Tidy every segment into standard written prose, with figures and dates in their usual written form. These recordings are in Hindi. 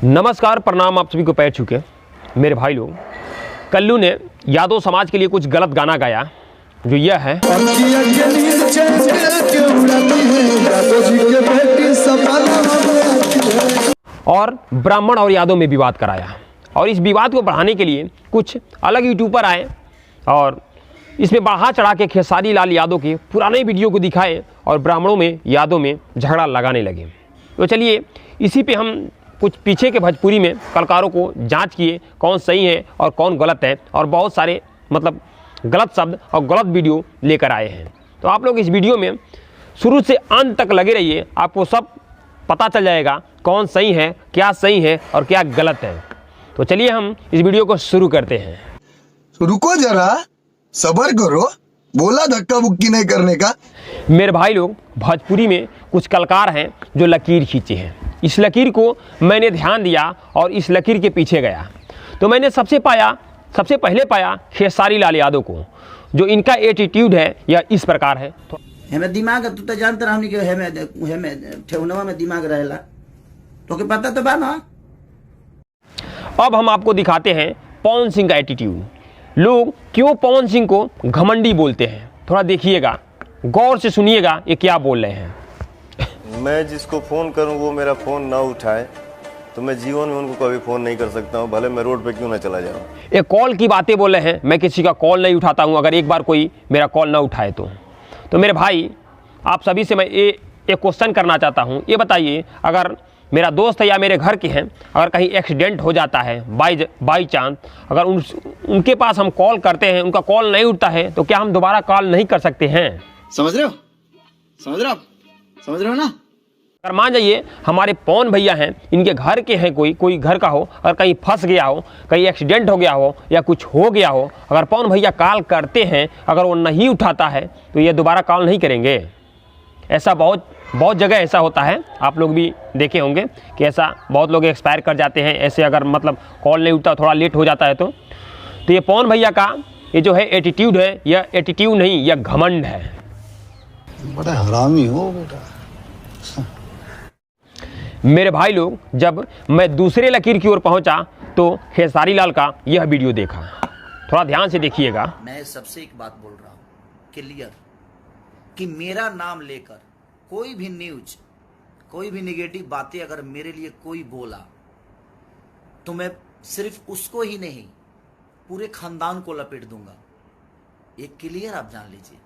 नमस्कार, प्रणाम आप सभी को पैर छूके। मेरे भाई लोग, कल्लू ने यादव समाज के लिए कुछ गलत गाना गाया जो यह है। और ब्राह्मण और यादव में विवाद कराया और इस विवाद को बढ़ाने के लिए कुछ अलग यूट्यूबर आए और इसमें बढ़ा चढ़ा के खेसारी लाल यादव के पुराने वीडियो को दिखाए और ब्राह्मणों में यादव में झगड़ा लगाने लगे। तो चलिए इसी पे हम कुछ पीछे के भोजपुरी में कलाकारों को जांच किए कौन सही है और कौन गलत है, और बहुत सारे गलत शब्द और गलत वीडियो लेकर आए हैं। तो आप लोग इस वीडियो में शुरू से अंत तक लगे रहिए, आपको सब पता चल जाएगा कौन सही है, क्या सही है और क्या गलत है। तो चलिए हम इस वीडियो को शुरू करते हैं। रुको जरा, सब्र करो, बोला धक्का बुक्की नहीं करने का। मेरे भाई लोग, भोजपुरी में कुछ कलाकार हैं जो लकीर खींचे हैं। इस लकीर को मैंने ध्यान दिया और इस लकीर के पीछे गया तो मैंने सबसे पहले पाया खेसारी लाल यादव को, जो इनका एटीट्यूड है यह इस प्रकार है। हमें दिमाग, तू तो जानता रहनी कि हमें ठेहुनवा में दिमाग रहेला, तो के पता तो बा ना। अब हम आपको दिखाते हैं पवन सिंह का एटीट्यूड। लोग क्यों पवन सिंह को घमंडी बोलते हैं, थोड़ा देखिएगा, गौर से सुनिएगा ये क्या बोल रहे हैं। मैं जिसको फ़ोन करूं वो मेरा फ़ोन ना उठाए तो मैं जीवन में उनको कभी फ़ोन नहीं कर सकता हूं, भले मैं रोड पे क्यों ना चला जाऊं। एक कॉल की बातें बोल रहे हैं, मैं किसी का कॉल नहीं उठाता हूं अगर एक बार कोई मेरा कॉल ना उठाए तो मेरे भाई, आप सभी से मैं एक क्वेश्चन करना चाहता हूं। ये बताइए, अगर मेरा दोस्त है या मेरे घर के हैं, अगर कहीं एक्सीडेंट हो जाता है बाई चांस, अगर उनके पास हम कॉल करते हैं, उनका कॉल नहीं उठता है, तो क्या हम दोबारा कॉल नहीं कर सकते हैं? समझ रहे हो ना। अगर मान जाइए हमारे पवन भैया हैं, इनके घर के हैं, कोई घर का हो, अगर कहीं फंस गया हो, कहीं एक्सीडेंट हो गया हो या कुछ हो गया हो, अगर पवन भैया कॉल करते हैं, अगर वो नहीं उठाता है तो ये दोबारा कॉल नहीं करेंगे। ऐसा बहुत जगह ऐसा होता है, आप लोग भी देखे होंगे कि ऐसा बहुत लोग एक्सपायर कर जाते हैं ऐसे, अगर कॉल नहीं उठता, थोड़ा लेट हो जाता है तो ये पवन भैया का ये जो है एटीट्यूड है, यह एटीट्यूड नहीं, यह घमंड है। बड़ा हरामी हो बेटा। मेरे भाई लोग, जब मैं दूसरे लकीर की ओर पहुंचा तो खेसारी लाल का यह वीडियो देखा, थोड़ा ध्यान से देखिएगा। मैं सबसे एक बात बोल रहा हूं क्लियर, कि मेरा नाम लेकर कोई भी न्यूज, कोई भी नेगेटिव बातें अगर मेरे लिए कोई बोला तो मैं सिर्फ उसको ही नहीं, पूरे खानदान को लपेट दूंगा। ये क्लियर आप जान लीजिए।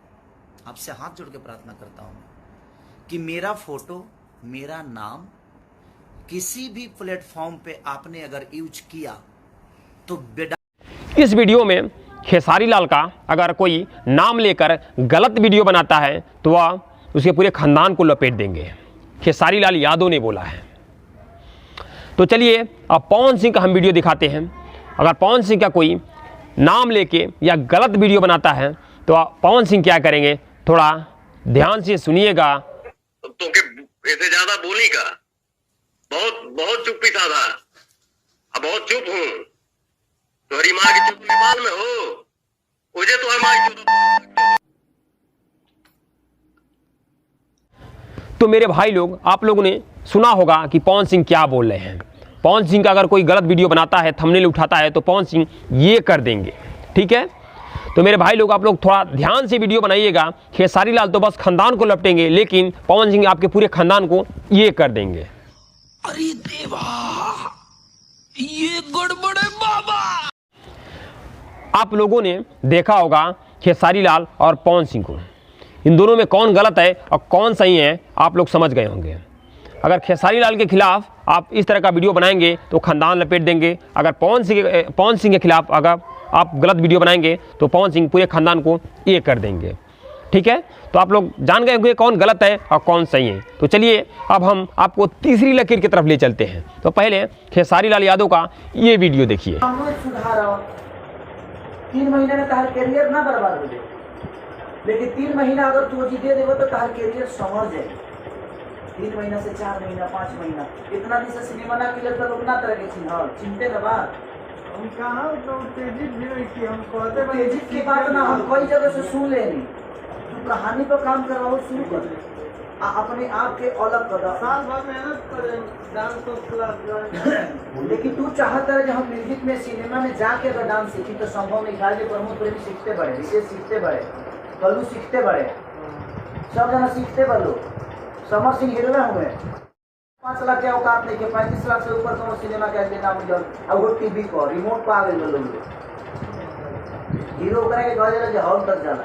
आपसे हाथ जोड़ के प्रार्थना करता हूं कि मेरा फोटो, मेरा नाम किसी भी प्लेटफॉर्म पे आपने अगर यूज किया तो बेटा। इस वीडियो में खेसारी लाल का अगर कोई नाम लेकर गलत वीडियो बनाता है तो वह उसके पूरे खानदान को लपेट देंगे, खेसारी लाल यादव ने बोला है। तो चलिए अब पवन सिंह का हम वीडियो दिखाते हैं। अगर पवन सिंह का कोई नाम लेके या गलत वीडियो बनाता है तो पवन सिंह क्या करेंगे, थोड़ा ध्यान से सुनिएगा। तो ऐसे ज्यादा बोली का बहुत चुप्पी साधा, अब बहुत चुप हूँ। तुम्हारी माँ की चुप नेपाल में हो, मुझे तो माँ। तो मेरे भाई लोग, आप लोगों ने सुना होगा कि पवन सिंह क्या बोल रहे हैं। पवन सिंह का अगर कोई गलत वीडियो बनाता है, थंबनेल उठाता है, तो पवन सिंह ये कर देंगे, ठीक है। तो मेरे भाई लोग, आप लोग थोड़ा ध्यान से वीडियो बनाइएगा। खेसारी लाल तो बस खानदान को लपटेंगे, लेकिन पवन सिंह आपके पूरे खानदान को ये कर देंगे। अरे देवा, ये गड़बड़ है बाबा। आप लोगों ने देखा होगा खेसारी लाल और पवन सिंह को, इन दोनों में कौन गलत है और कौन सही है, आप लोग समझ गए होंगे। अगर खेसारी लाल के खिलाफ आप इस तरह का वीडियो बनाएंगे तो खानदान लपेट देंगे। अगर पवन सिंह के खिलाफ अगर आप गलत वीडियो बनाएंगे तो पवन सिंह पूरे खानदान को ये कर देंगे, ठीक है। तो आप लोग जान गए होंगे कौन गलत है और कौन सही है। तो चलिए अब हम आपको तीसरी लकीर की तरफ ले चलते हैं। तो पहले खेसारी लाल यादव का ये वीडियो देखिए। 3 महीने में तार कैरियर ना बर्बाद हो जाए, लेकिन 3 महीना अगर तू जी दे देवो तो तार कैरियर संवर जाए। 3 महीना से 4 महीना 5 महीना इतना दिन से सिनेमा ना किले तो लोग ना तरह के चिंते ना बात। हम कहाँ तो तेजी भी की हम कहते तेजी की बात ना हम कई जगह से सुन लेनी। तू कहानी पर काम करवाओ शुरू कर। अपने आप के अलग कर साल भर मेहनत करे डांस तो क्लास लेकिन तू चाहता है कि हम म्यूजिक में सिनेमा में जाके अगर डांस सीखी तो संभव नहीं था। प्रमोद प्रेमी सीखते बड़े, विशेष सीखते बड़े, कल्लू सीखते बड़े, सब जना सीखते बड़े। समर सिंह हीरो हुए 5 लाख के औकात नहीं के 35 लाख से ऊपर कौन सिनेमा के देना मिलल अब वो टीवी पर रिमोट पर आ गए लोग हीरो करे के कहा जाला जे हॉल तक जाला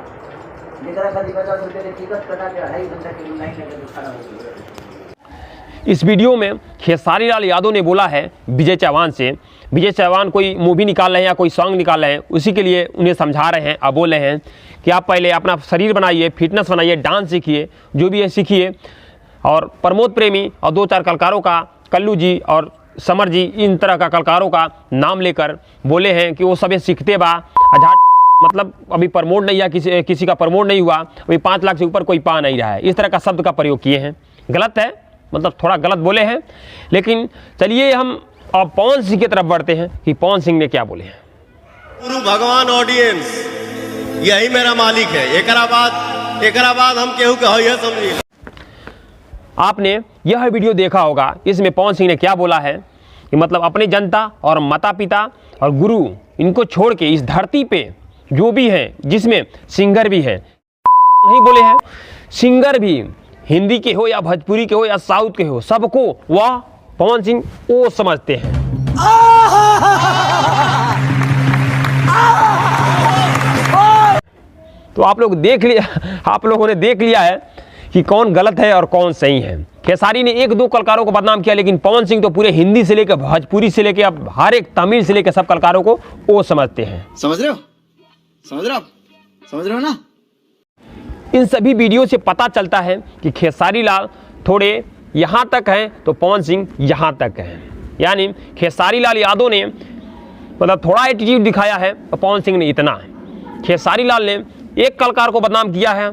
जेकरा खाली 50 रुपए के टिकट कटा के 2.5 घंटा की लाइन लगा खड़ा हो गया। इस वीडियो में खेसारी लाल यादव ने बोला है विजय चौहान से, विजय चौहान कोई मूवी निकाल रहे हैं या कोई सॉन्ग निकाल रहे हैं, उसी के लिए उन्हें समझा रहे हैं। अब बोल रहे हैं कि आप पहले अपना शरीर बनाइए, फिटनेस बनाइए, डांस सीखिए, जो भी है सीखिए। और प्रमोद प्रेमी और 2-4 कलाकारों का, कल्लू जी और समर जी, इन तरह का कलाकारों का नाम लेकर बोले हैं कि वो सब सीखते बा अझाट, मतलब अभी प्रमोट नहीं हुआ, किसी का प्रमोट नहीं हुआ, अभी 5 लाख से ऊपर कोई पा नहीं रहा है। इस तरह का शब्द का प्रयोग किए हैं। गलत है, मतलब थोड़ा गलत बोले हैं। लेकिन चलिए हम अब पवन सिंह की तरफ बढ़ते हैं कि पवन सिंह ने क्या बोले हैं। गुरु भगवान ऑडियंस यही मेरा मालिक है। एकरा बाद हम केहू के होइए समझी। आपने यह वीडियो देखा होगा, इसमें पवन सिंह ने क्या बोला है कि मतलब अपनी जनता और माता पिता और गुरु इनको छोड़ के इस धरती पे जो भी है, जिसमें सिंगर भी है, नहीं बोले हैं, सिंगर भी हिंदी के हो या भोजपुरी के हो या साउथ के हो, सबको वह पवन सिंह वो समझते हैं। तो आप लोगों ने देख लिया है कि कौन गलत है और कौन सही है। खेसारी ने 1-2 कलाकारों को बदनाम किया, लेकिन पवन सिंह तो पूरे हिंदी से लेकर भोजपुरी से लेकर अब हर एक तमिल से लेकर सब कलाकारों को वो समझते हैं। समझ रहे हो ना? इन सभी वीडियो से पता चलता है कि खेसारी लाल थोड़े यहाँ तक हैं तो पवन सिंह यहाँ तक हैं। यानी खेसारी लाल यादव ने मतलब थोड़ा एटीट्यूड दिखाया है तो पवन सिंह ने इतना है। खेसारी लाल ने एक कलाकार को बदनाम किया है,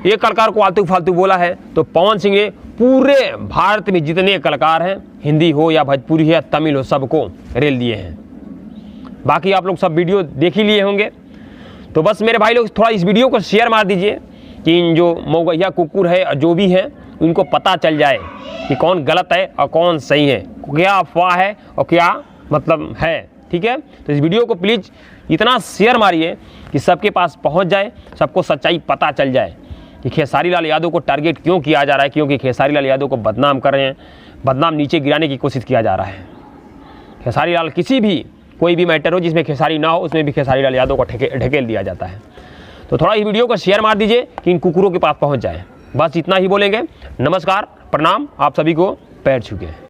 एक कलाकार को आलतू फालतू बोला है, तो पवन सिंह ने पूरे भारत में जितने कलाकार हैं, हिंदी हो या भोजपुरी हो या तमिल हो, सबको रेल दिए हैं। बाकी आप लोग सब वीडियो देख ही लिए होंगे। तो बस मेरे भाई लोग थोड़ा इस वीडियो को शेयर मार दीजिए कि इन जो मौगैया कुकुर है और जो भी है उनको पता चल जाए कि कौन गलत है और कौन सही है, क्या अफवाह है और क्या मतलब है। ठीक है, तो इस वीडियो को प्लीज़ इतना शेयर मारिए कि सबके पास पहुंच जाए, सबको सच्चाई पता चल जाए कि खेसारी लाल यादव को टारगेट क्यों किया जा रहा है। क्योंकि खेसारी लाल यादव को बदनाम कर रहे हैं, बदनाम नीचे गिराने की कोशिश किया जा रहा है। खेसारी लाल किसी भी कोई भी मैटर हो जिसमें खेसारी ना हो, उसमें भी खेसारी लाल यादव को ढकेल दिया जाता है। तो थोड़ा इस वीडियो को शेयर मार दीजिए कि इन कुकुरों के पास पहुंच जाए। बस इतना ही बोलेंगे। नमस्कार, प्रणाम, आप सभी को पैर छू के।